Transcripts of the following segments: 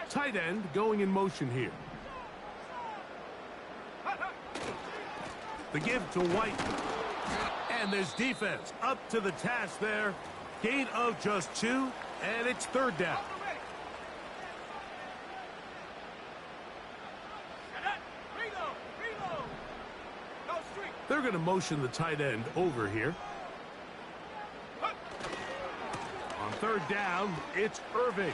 Tight end going in motion here. The give to White. And there's defense up to the task there. Gain of just 2, and it's third down. They're going to motion the tight end over here. On third down, it's Irving.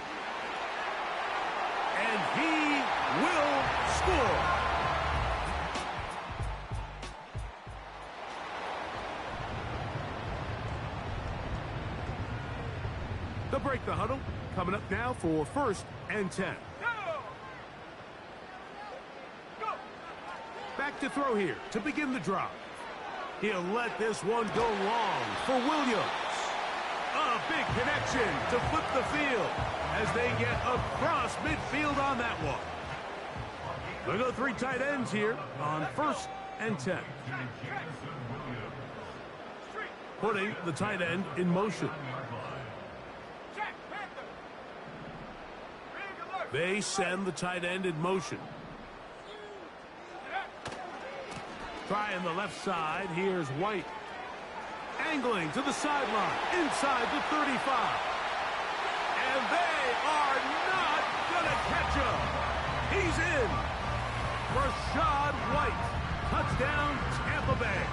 And he will score. They'll break the huddle. Coming up now for 1st and 10. Back to throw here to begin the drive. He'll let this one go long for Williams. A big connection to flip the field as they get across midfield on that one. We'll go 3 tight ends here on 1st and 10. Putting the tight end in motion. They send the tight end in motion. Trying the left side. Here's White. Angling to the sideline. Inside the 35. And they are not going to catch him. He's in. Rachaad White. Touchdown, Tampa Bay.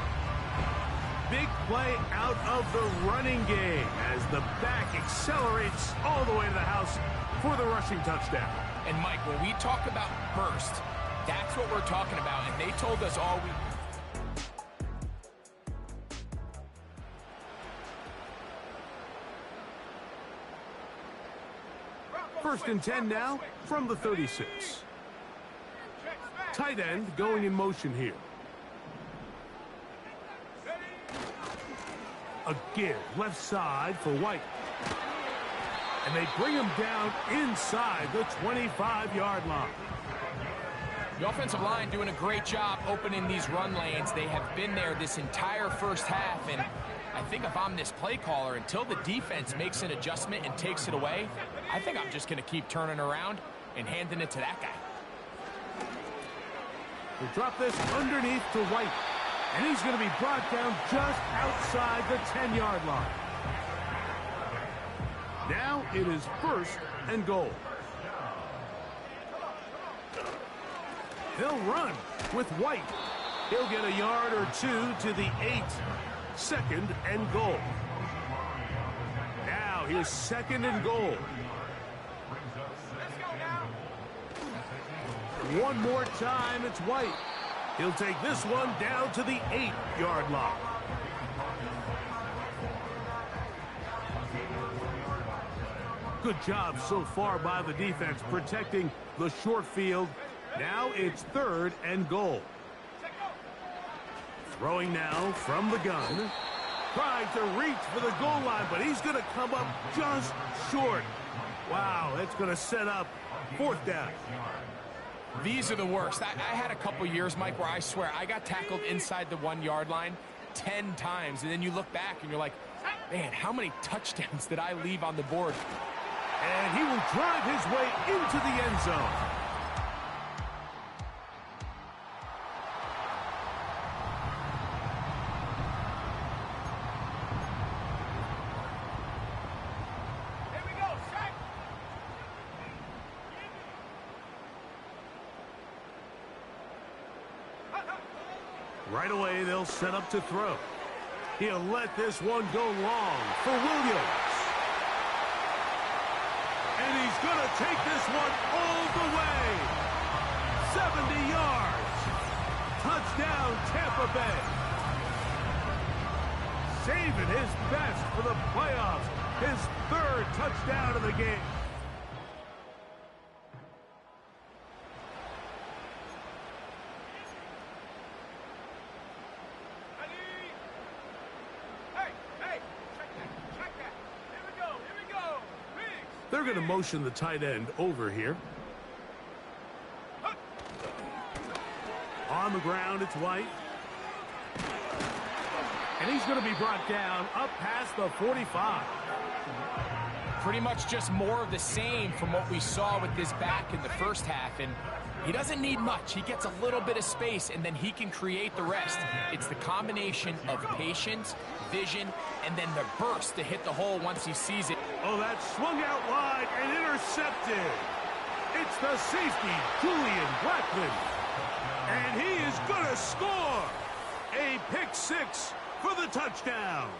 Big play out of the running game as the back accelerates all the way to the house for the rushing touchdown. And Mike, when we talk about burst, that's what we're talking about. And they told us all week. 1st and 10 now from the 36. Tight end going in motion here. A give left side for White. And they bring him down inside the 25-yard line. The offensive line doing a great job opening these run lanes. They have been there this entire first half, and I think if I'm this play caller, until the defense makes an adjustment and takes it away, I think I'm just going to keep turning around and handing it to that guy. They drop this underneath to White, and he's going to be brought down just outside the 10-yard line. Now it is 1st and goal. He'll run with White. He'll get a yard or 2 to the 8. 2nd and goal. Now here's 2nd and goal. One more time, it's White. He'll take this one down to the 8-yard line. Good job so far by the defense protecting the short field. Now it's 3rd and goal. Throwing now from the gun. Trying to reach for the goal line, but he's going to come up just short. Wow, that's going to set up 4th down. These are the worst. I had a couple years, Mike, where I swear I got tackled inside the 1-yard line 10 times, and then you look back and you're like, man, how many touchdowns did I leave on the board? And he will drive his way into the end zone. Right away, they'll set up to throw. He'll let this one go long for Williams. And he's going to take this one all the way. 70 yards. Touchdown, Tampa Bay. Saving his best for the playoffs. His 3rd touchdown of the game. They're going to motion the tight end over here. On the ground, it's White. And he's going to be brought down up past the 45. pretty much just more of the same from what we saw with this back in the first half. And he doesn't need much. He gets a little bit of space, and then he can create the rest. It's the combination of patience, vision, and then the burst to hit the hole once he sees it. Oh, that swung out wide and intercepted. It's the safety, Julian Blackmon. And he is going to score. A pick six for the touchdown.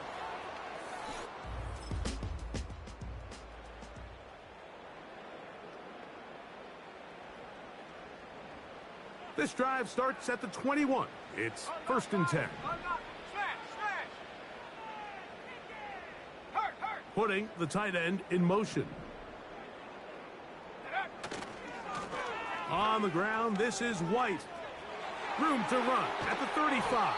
This drive starts at the 21. It's 1st and 10. Putting the tight end in motion. On the ground, this is White. Room to run at the 35.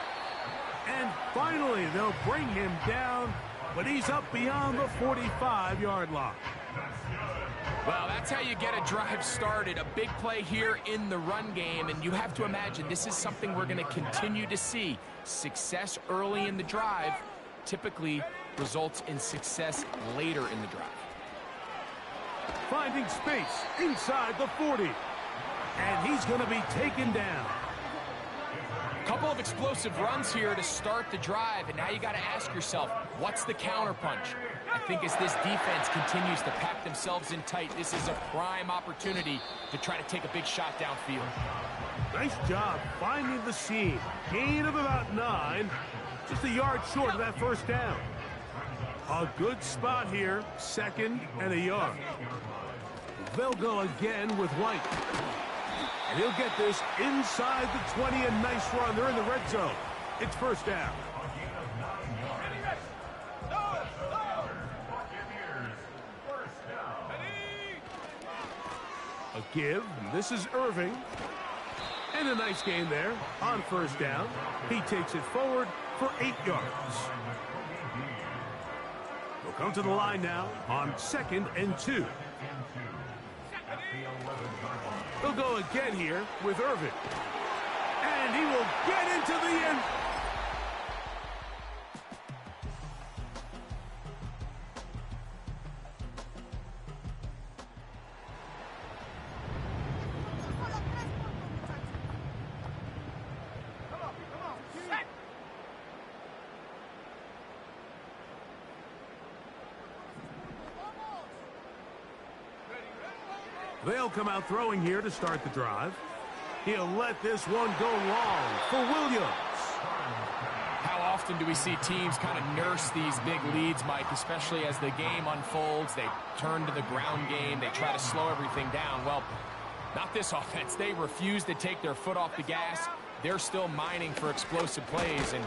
And finally, they'll bring him down, but he's up beyond the 45-yard line. Well, that's how you get a drive started. A big play here in the run game, and you have to imagine this is something we're going to continue to see. Success early in the drive typically results in success later in the drive. Finding space inside the 40. And he's going to be taken down. Couple of explosive runs here to start the drive, and now you got to ask yourself, what's the counterpunch? I think as this defense continues to pack themselves in tight, this is a prime opportunity to try to take a big shot downfield. Nice job finding the seam. Gain of about 9, just a yard short of that first down. A good spot here, 2nd and a yard. They'll go again with White. And he'll get this inside the 20, a nice run. They're in the red zone. It's 1st down. A give. This is Irving. And a nice gain there on 1st down. He takes it forward for 8 yards. We'll come to the line now on 2nd and 2. He'll go again here with Irving. And he will get into the end. They'll come out throwing here to start the drive. He'll let this one go long for Williams. How often do we see teams kind of nurse these big leads, Mike, especially as the game unfolds? They turn to the ground game. They try to slow everything down. Well, not this offense. They refuse to take their foot off the gas. They're still mining for explosive plays. And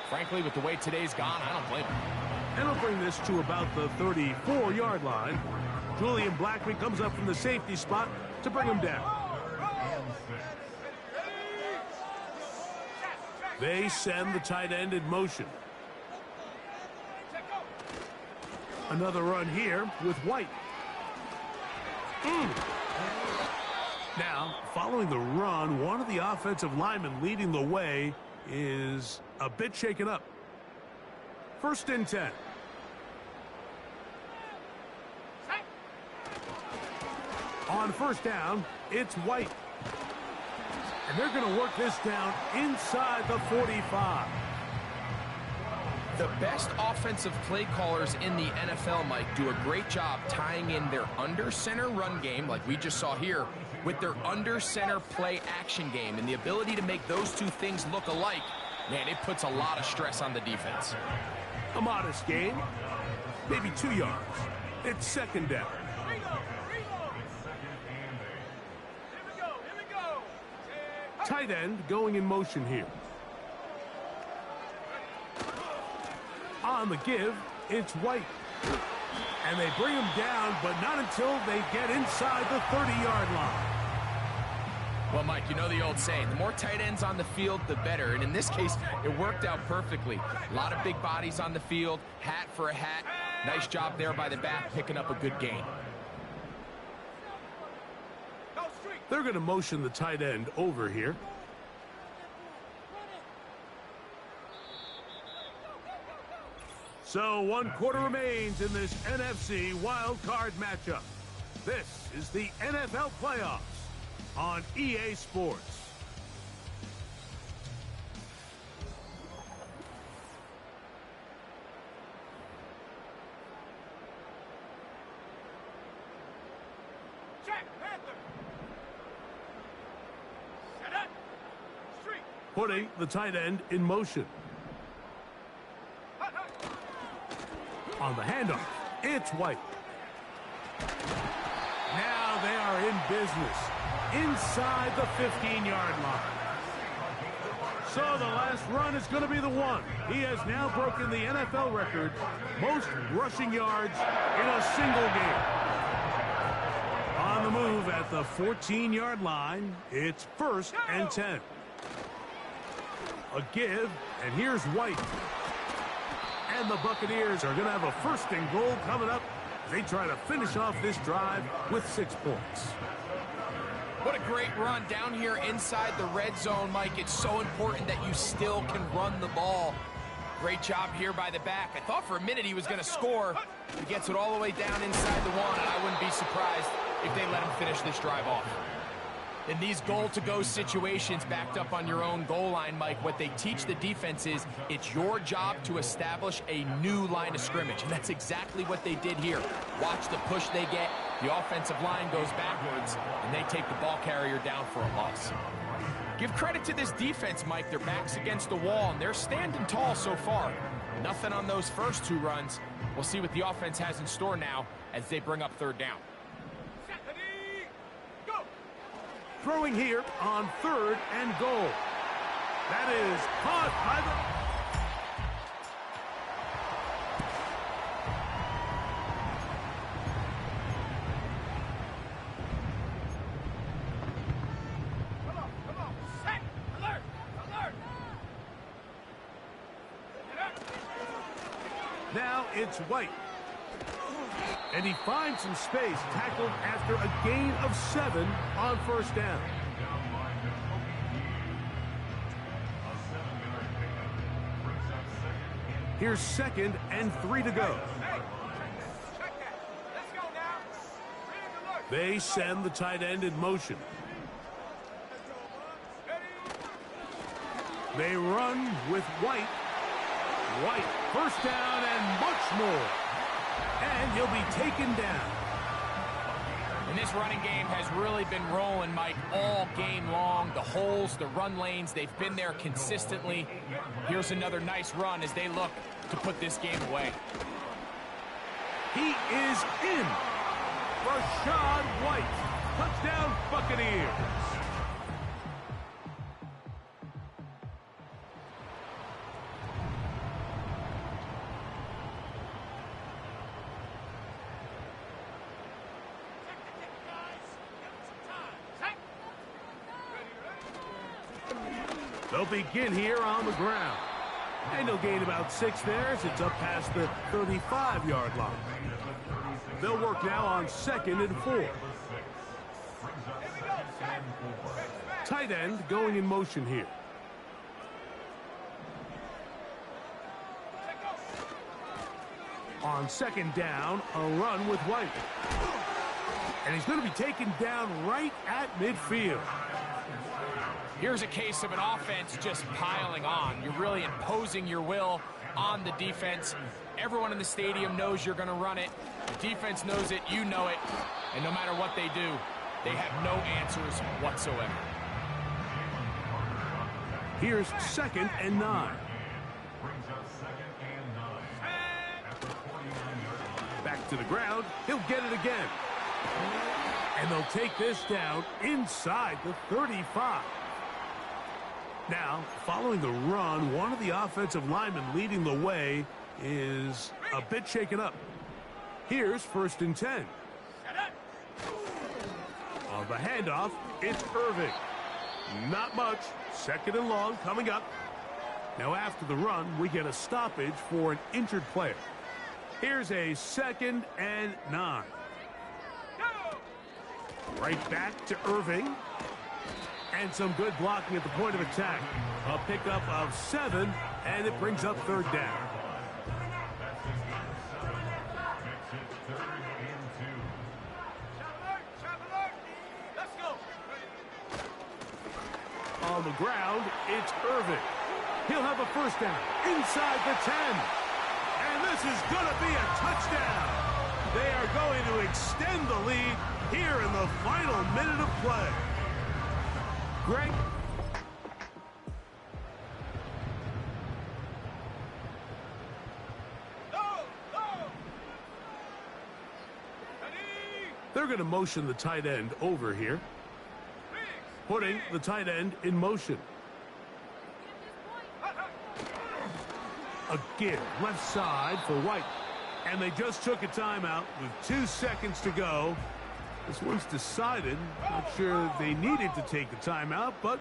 frankly, with the way today's gone, I don't blame them. And he'll bring this to about the 34-yard line. Julian Blackmon comes up from the safety spot to bring him down. They send the tight end in motion. Another run here with White. Now, following the run, one of the offensive linemen leading the way is a bit shaken up. 1st and 10. On 1st down, it's White. And they're going to work this down inside the 45. The best offensive play callers in the NFL, Mike, do a great job tying in their under-center run game, like we just saw here, with their under-center play action game. And the ability to make those two things look alike, man, it puts a lot of stress on the defense. A modest gain, maybe 2 yards. It's 2nd down. Tight end going in motion here. On the give, it's White. And they bring him down, but not until they get inside the 30-yard line. Well, Mike, you know the old saying, the more tight ends on the field, the better. And in this case, it worked out perfectly. A lot of big bodies on the field, hat for a hat. Nice job there by the back, picking up a good gain. They're going to motion the tight end over here. So 1 quarter remains in this NFC Wild Card matchup. This is the NFL Playoffs on EA Sports. Putting the tight end in motion. On the handoff, it's White. Now they are in business inside the 15-yard line. So the last run is going to be the one. He has now broken the NFL record, most rushing yards in a single game. On the move at the 14-yard line, it's 1st and 10. A give, and here's White. And the Buccaneers are going to have a 1st and goal coming up as they try to finish off this drive with 6 points. What a great run down here inside the red zone, Mike. It's so important that you still can run the ball. Great job here by the back. I thought for a minute he was going to score. He gets it all the way down inside the 1, and I wouldn't be surprised if they let him finish this drive off. In these goal-to-go situations backed up on your own goal line, Mike, what they teach the defense is it's your job to establish a new line of scrimmage, and that's exactly what they did here. Watch the push they get. The offensive line goes backwards, and they take the ball carrier down for a loss. Give credit to this defense, Mike. Their back's against the wall, and they're standing tall so far. Nothing on those first 2 runs. We'll see what the offense has in store now as they bring up 3rd down. Throwing here on 3rd and goal. That is caught by the... Now it's White. And he finds some space, tackled after a gain of 7 on 1st down. Here's 2nd and 3 to go. They send the tight end in motion. They run with White. White, 1st down and much more. And he'll be taken down. And this running game has really been rolling, Mike, all game long. The holes, the run lanes, they've been there consistently. Here's another nice run as they look to put this game away. He is in. Rachaad White. Touchdown, Buccaneers. They'll begin here on the ground. And they'll gain about 6 there as it's up past the 35-yard line. They'll work now on 2nd and 4. Tight end going in motion here. On 2nd down, a run with White. And he's going to be taken down right at midfield. Here's a case of an offense just piling on. You're really imposing your will on the defense. Everyone in the stadium knows you're going to run it. The defense knows it, you know it. And no matter what they do, they have no answers whatsoever. Here's 2nd and 9. Back to the ground. He'll get it again. And they'll take this down inside the 35. Now, following the run, one of the offensive linemen leading the way is a bit shaken up. Here's 1st and 10. On the handoff, it's Irving. Not much. 2nd and long coming up. Now after the run, we get a stoppage for an injured player. Here's a 2nd and 9. Right back to Irving. And some good blocking at the point of attack. A pickup of 7, and it brings up 3rd down. On the ground, it's Irvin. He'll have a first down inside the 10. And this is going to be a touchdown. They are going to extend the lead here in the final minute of play. Greg? They're going to motion the tight end over here, putting the tight end in motion. Again, left side for White. And they just took a timeout with 2 seconds to go. This one's decided. Not sure they needed to take the timeout, but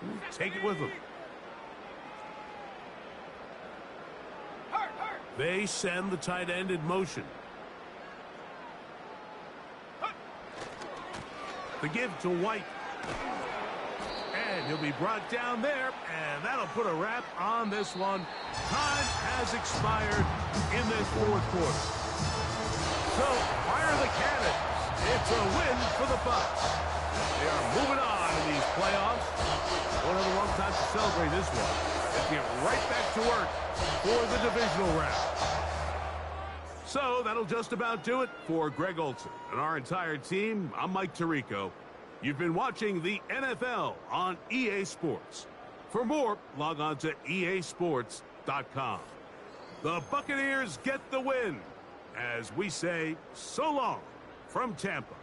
we'll take it with them. They send the tight end in motion. The give to White. And he'll be brought down there, and that'll put a wrap on this one. Time has expired in this fourth quarter. So, fire the cannons. It's a win for the Bucs. They are moving on in these playoffs. Won't have a long time to celebrate this one. Let's get right back to work for the divisional round. So, that'll just about do it for Greg Olsen and our entire team. I'm Mike Tirico. You've been watching the NFL on EA Sports. For more, log on to easports.com. The Buccaneers get the win as we say so long from Tampa.